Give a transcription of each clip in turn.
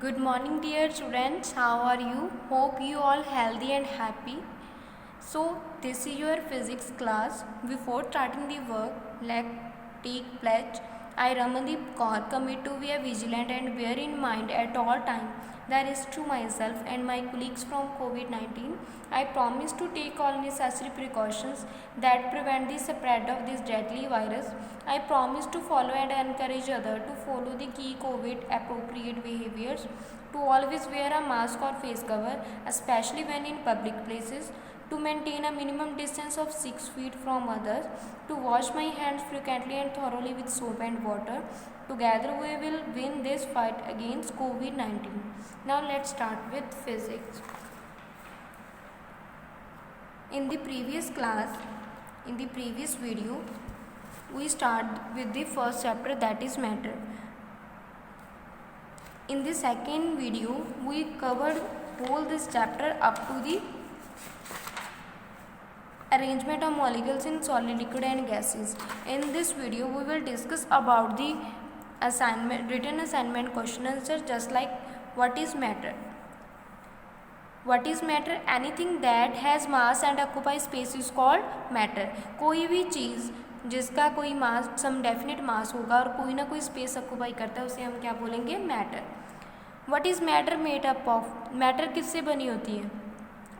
Good morning, dear students. How are you? Hope you all healthy and happy. So, this is your physics class. Before starting the work, let's take pledge. I, Ramandeep Kaur, commit to be vigilant and bear in mind at all times that is to myself and my colleagues from COVID-19. I promise to take all necessary precautions that prevent the spread of this deadly virus. I promise to follow and encourage others to follow the key COVID appropriate behaviors, to always wear a mask or face cover, especially when in public places, to maintain a minimum distance of 6 feet from others, to wash my hands frequently and thoroughly with soap and water. Together we will win this fight against COVID-19. Now let's start with physics. In the previous class, in the previous video, we start with the first chapter, that is matter. In the second video, we covered whole this chapter up to the arrangement of molecules in solid, liquid and gases. In this video, we will discuss about the written assignment question answer, just like what is matter. What is matter? Anything that has mass and occupies space is called matter. कोई भी चीज़ जिसका कोई मास, सम definite मास होगा और कोई ना कोई space occupy करता है, उसे हम क्या बोलेंगे? Matter. What is matter made up of? Matter किससे बनी होती है?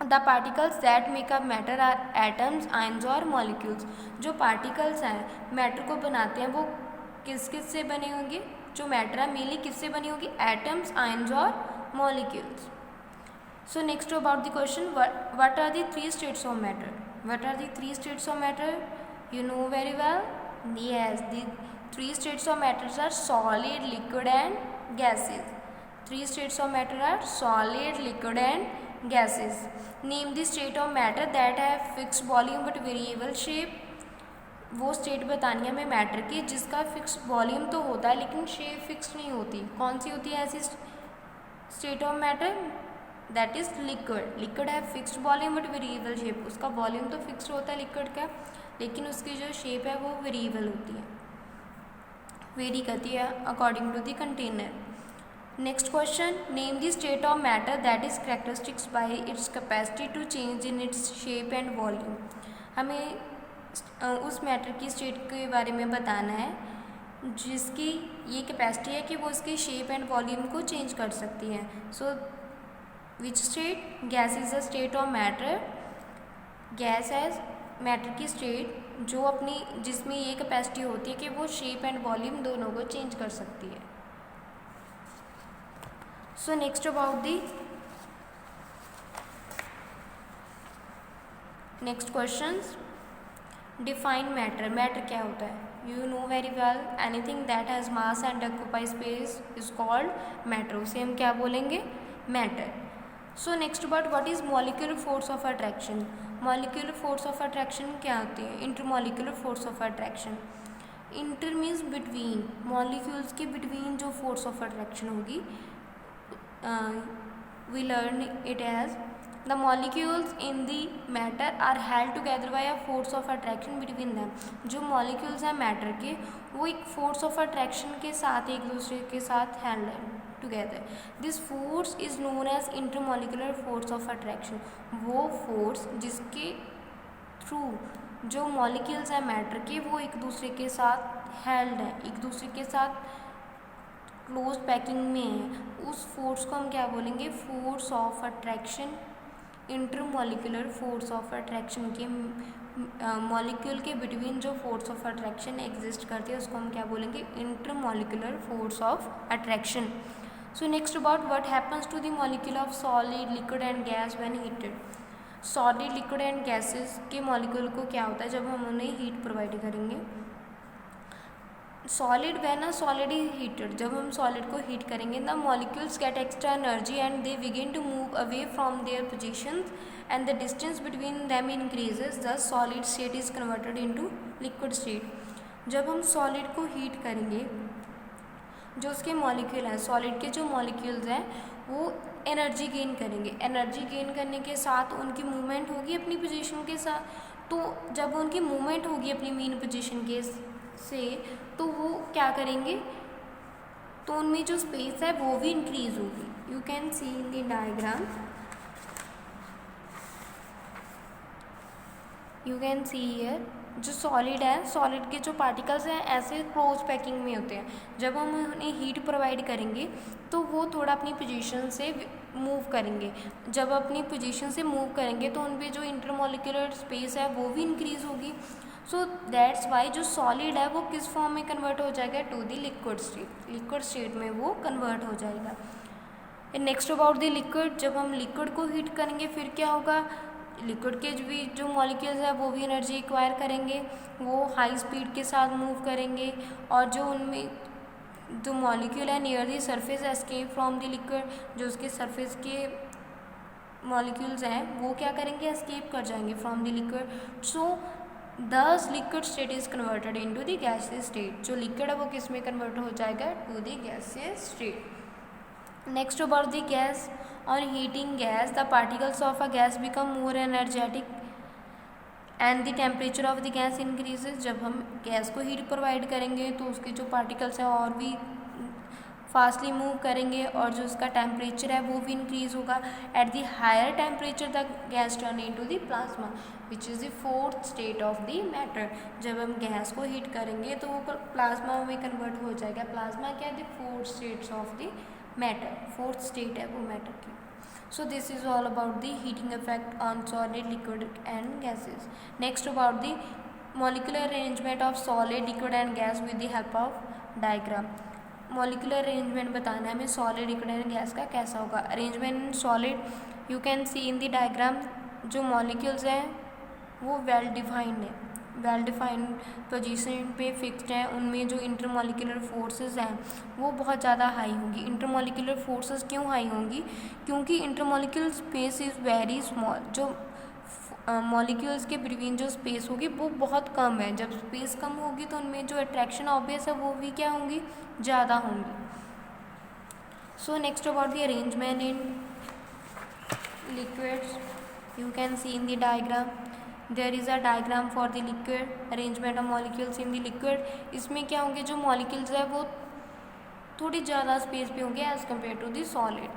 The particles that make up matter are atoms, ions और मॉलिक्यूल्स. जो पार्टिकल्स हैं मैटर को बनाते हैं वो किस किस से बने होंगे? जो मैटर है मेनली किससे बनी होगी? एटम्स, आयन्स और molecules. So next about the question, what are the three states of matter? What are the three states of matter? You know very well. Yes, the three states of matter are solid, liquid and gases. Three states of matter are solid, liquid and gases. Name the state of matter that have fixed volume but variable shape. वो state बतानी है हमें matter की जिसका fix volume तो होता है लेकिन शेप फिक्स नहीं होती. कौन सी होती है ऐसी state of matter? That is liquid. Liquid है fixed volume but variable shape. उसका वॉल्यूम तो फिक्स्ड होता है लिक्विड का, लेकिन उसकी जो शेप है वो वेरिएबल होती है, वेरी करती है according to the container. Next question, name the state of matter that is characteristics by its capacity to change in its shape and volume. हमें उस मैटर की स्टेट के बारे में बताना है जिसकी ये कैपेसिटी है कि वो इसकी शेप एंड वॉल्यूम को चेंज कर सकती है. So which state? Gas is a state of matter. Gas है मैटर की स्टेट जो अपनी जिसमें ये कैपेसिटी होती है कि वो शेप एंड वॉल्यूम दोनों को चेंज कर सकती है. सो next about the next questions. Define matter. Matter क्या होता है? You know very well. Anything that has mass and occupy space is called matter. उसे हम क्या बोलेंगे? Matter. So next about what is molecular force of attraction. Molecular force of attraction क्या होती है? Intermolecular force of attraction. Inter means between. Molecules के between जो force of attraction होगी, we learn it as the molecules in the matter are held together by a force of attraction between them. जो molecules हैं matter के वो एक force of attraction के साथ एक दूसरे के साथ held together. This force is known as intermolecular force of attraction. वो force जिसके through जो molecules हैं मैटर के वो एक दूसरे के साथ held हैं, एक दूसरे के साथ क्लोज पैकिंग में है, उस फोर्स को हम क्या बोलेंगे? Force of attraction. Intermolecular force of attraction के मॉलिक्यूल के बिटवीन जो फोर्स ऑफ अट्रैक्शन एग्जिस्ट करती है उसको हम क्या बोलेंगे? Intermolecular force of attraction. So next about what happens to the molecule of solid, liquid and gas when heated. Solid, liquid and gases के मॉलिक्यूल को क्या होता है जब हम उन्हें हीट प्रोवाइड करेंगे? Solid when a solid is heated. जब हम सॉलिड को हीट करेंगे the molecules get extra energy and they begin to move away from their positions and the distance between them increases. The solid state is converted into liquid state. जब हम solid को heat करेंगे जो उसके molecule हैं, solid के जो molecules हैं वो एनर्जी गेन करेंगे. एनर्जी गेन करने के साथ उनकी मूवमेंट होगी अपनी पोजीशन के साथ. तो जब उनकी मूवमेंट होगी अपनी मेन पोजीशन के से तो वो क्या करेंगे? तो उनमें जो स्पेस है वो भी इंक्रीज होगी। You can see in the diagram, you can see here, जो सॉलिड है, सॉलिड के जो पार्टिकल्स हैं ऐसे क्लोज पैकिंग में होते हैं। जब हम उन्हें हीट प्रोवाइड करेंगे तो वो थोड़ा अपनी पोजीशन से मूव करेंगे। जब अपनी पोजीशन से मूव करेंगे तो उन पे जो इंटरमोलिकुलर स्पेस है वो भी इंक्रीज होगी। सो दैट्स वाई जो सॉलिड है वो किस फॉर्म में कन्वर्ट हो जाएगा, to the liquid state, liquid state में वो कन्वर्ट हो जाएगा। नेक्स्ट अबाउट द लिक्विड, जब हम लिक्विड को हीट करेंगे फिर क्या होगा, लिक्विड के भी जो मॉलिक्यूल्स है वो भी एनर्जी एक्वायर करेंगे, वो हाई स्पीड के साथ मूव करेंगे, और जो उनमें जो मॉलिक्यूल है near the surface escape from the liquid, जो उसके सरफेस के मॉलिक्यूल्स हैं वो क्या करेंगे, एस्केप कर जाएंगे from the liquid. So this liquid state is converted into the gaseous state, जो लिक्विड है वो किस में कन्वर्ट हो जाएगा, to the gaseous state. Next about the gas, on heating gas the particles of a gas become more energetic and the temperature of the gas increases। जब हम gas को हीट प्रोवाइड करेंगे तो उसके जो पार्टिकल्स हैं और भी फास्टली मूव करेंगे और जो उसका टेम्परेचर है वो भी इंक्रीज होगा। At the higher temperature the gas turn into the plasma which is the fourth state of the matter. जब हम गैस को हीट करेंगे तो वो प्लाज्मा में कन्वर्ट हो जाएगा। प्लाज्मा क्या है, the fourth states of the matter, fourth state है वो मैटर की। So this is all about the heating effect on solid, liquid and gases. Next about the molecular arrangement of solid, liquid and gas with the help of diagram. Molecular arrangement बताना है हमें solid, liquid and gas का कैसा होगा। Arrangement in solid, you can see in the diagram, जो molecules हैं वो well defined है, वेल डिफाइंड पोजीशन पे फिक्स्ड हैं। उनमें जो इंटरमॉलिक्यूलर फोर्सेस हैं वो बहुत ज़्यादा हाई होंगी। इंटरमॉलिक्यूलर फोर्सेस क्यों हाई होंगी, क्योंकि intermolecular space is very small. जो मॉलिक्यूल्स के बिटवीन जो स्पेस होगी वो बहुत कम है। जब स्पेस कम होगी तो उनमें जो अट्रैक्शन ऑब्वियस है वो भी क्या होंगी, ज़्यादा होंगी। So next about the arrangement in liquids, you can see in the diagram, there is a diagram for the liquid arrangement of molecules in the liquid. इसमें क्या होंगे, जो मॉलिक्यूल्स है वो थोड़ी ज़्यादा स्पेस पे होंगे as compare to the solid.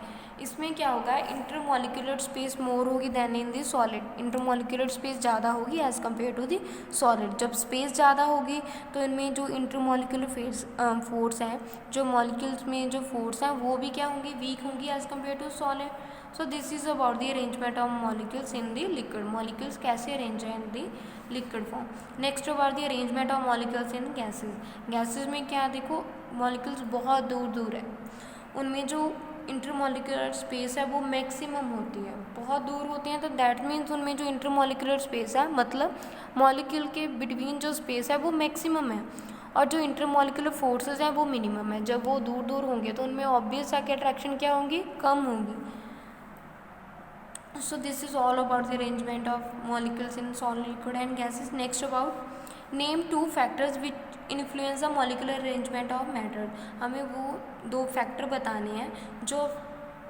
इसमें क्या होगा, इंटरमॉलिक्यूलर स्पेस मोर होगी then in the solid. Intermolecular space ज़्यादा होगी as compare to the solid. जब स्पेस ज़्यादा होगी तो इनमें जो इंटरमॉलिक्यूलर फोर्स हैं, जो मॉलिक्यूल्स में जो फोर्स हैं वो भी क्या होंगी, वीक होंगी as compare to solid. So this is about the arrangement of molecules in the liquid. Molecules कैसे अरेंज हैं in the liquid form. Next about the arrangement of molecules in gases. Gases में क्या, देखो molecules बहुत दूर दूर है, उनमें जो इंटरमॉलिक्यूलर स्पेस है वो मैक्सिमम होती है, बहुत दूर होती हैं। तो दैट मीन्स उनमें जो इंटरमॉलिक्यूलर स्पेस है, मतलब मॉलिक्यूल के बिटवीन जो स्पेस है वो मैक्सिमम है, और जो इंटरमॉलिक्यूलर फोर्सेस हैं वो मिनिमम है। जब वो दूर दूर होंगे तो उनमें ऑब्वियस है कि अट्रैक्शन क्या होंगी, कम होंगी। So this is all about the arrangement of molecules in solid, liquid and gases. Next about name two factors which influence the molecular arrangement of matter. हमें वो दो फैक्टर बताने हैं जो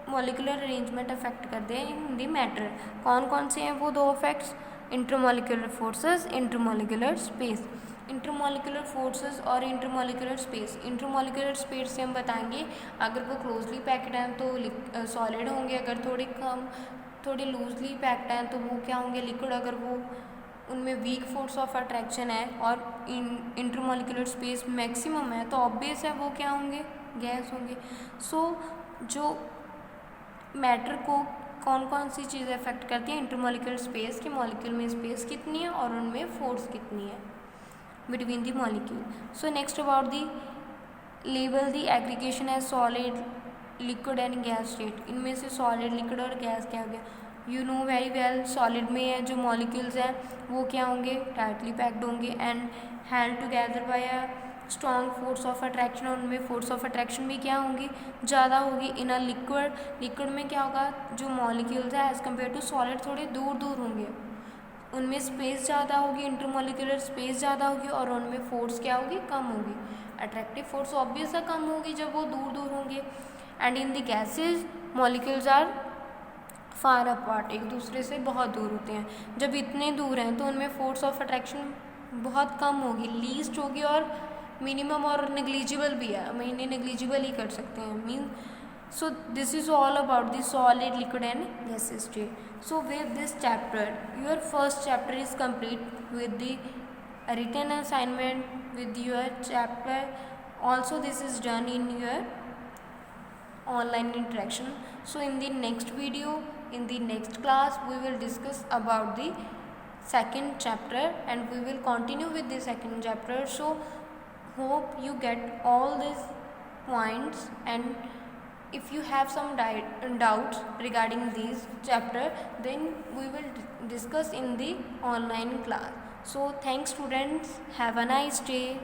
molecular arrangement अफेक्ट करते हैं इन दी मैटर। कौन कौन से हैं वो दो facts, intermolecular forces, intermolecular space. Intermolecular forces और इंटरमॉलिक्यूलर स्पेस। इंटरमॉलिक्यूलर स्पेस से हम बताएंगे अगर वो क्लोजली पैक्ड हैं तो सॉलिड होंगे, अगर थोड़े लूजली पैक्ड हैं तो वो क्या होंगे, लिक्विड। अगर वो उनमें वीक फोर्स ऑफ अट्रैक्शन है और इंटरमॉलिक्यूलर स्पेस मैक्सिमम है तो ऑब्वियस है वो क्या होंगे, गैस होंगे। सो जो मैटर को कौन कौन सी चीज़ें अफेक्ट करती हैं, इंटरमॉलिक्यूलर स्पेस, कि मॉलिक्यूल में स्पेस कितनी है और उनमें फोर्स कितनी है between the molecule. So next about the लेबल दी एग्रीगेशन है solid, liquid and gas state. इनमें से सॉलिड, लिक्विड और गैस क्या हो गया, you know very well. Solid में है जो मॉलिक्यूल्स हैं वो क्या होंगे, टाइटली पैक्ड होंगे and held together by a strong force of attraction. और उनमें फोर्स ऑफ अट्रैक्शन भी क्या होंगी, ज़्यादा होगी। इन अ लिक्विड, लिक्विड में क्या होगा, जो मॉलिक्यूल्स है एज़ कम्पेयर टू सॉलिड थोड़े दूर दूर होंगे, उनमें स्पेस ज़्यादा होगी, इंटरमॉलिक्यूलर स्पेस ज़्यादा होगी और उनमें फोर्स क्या होगी, कम होगी। अट्रैक्टिव फोर्स ऑब्वियस है कम होगी जब वो दूर दूर होंगे। And in the gases molecules are far apart, एक दूसरे से बहुत दूर होते हैं। जब इतने दूर हैं तो उनमें फोर्स ऑफ अट्रैक्शन बहुत कम होगी, लीस्ट होगी और मिनिमम और नेग्लिजिबल भी है, हम इन्हें नेग्लिजिबल ही कर सकते हैं mean. So this is all about the solid, liquid and gaseous state. So with this chapter, your first chapter is complete with the written assignment with your chapter. Also this is done in your online interaction. So in the next video, in the next class, we will discuss about the second chapter and we will continue with the second chapter. So hope you get all these points, and if you have some doubts regarding this chapter, then we will discuss in the online class. So thanks students, have a nice day.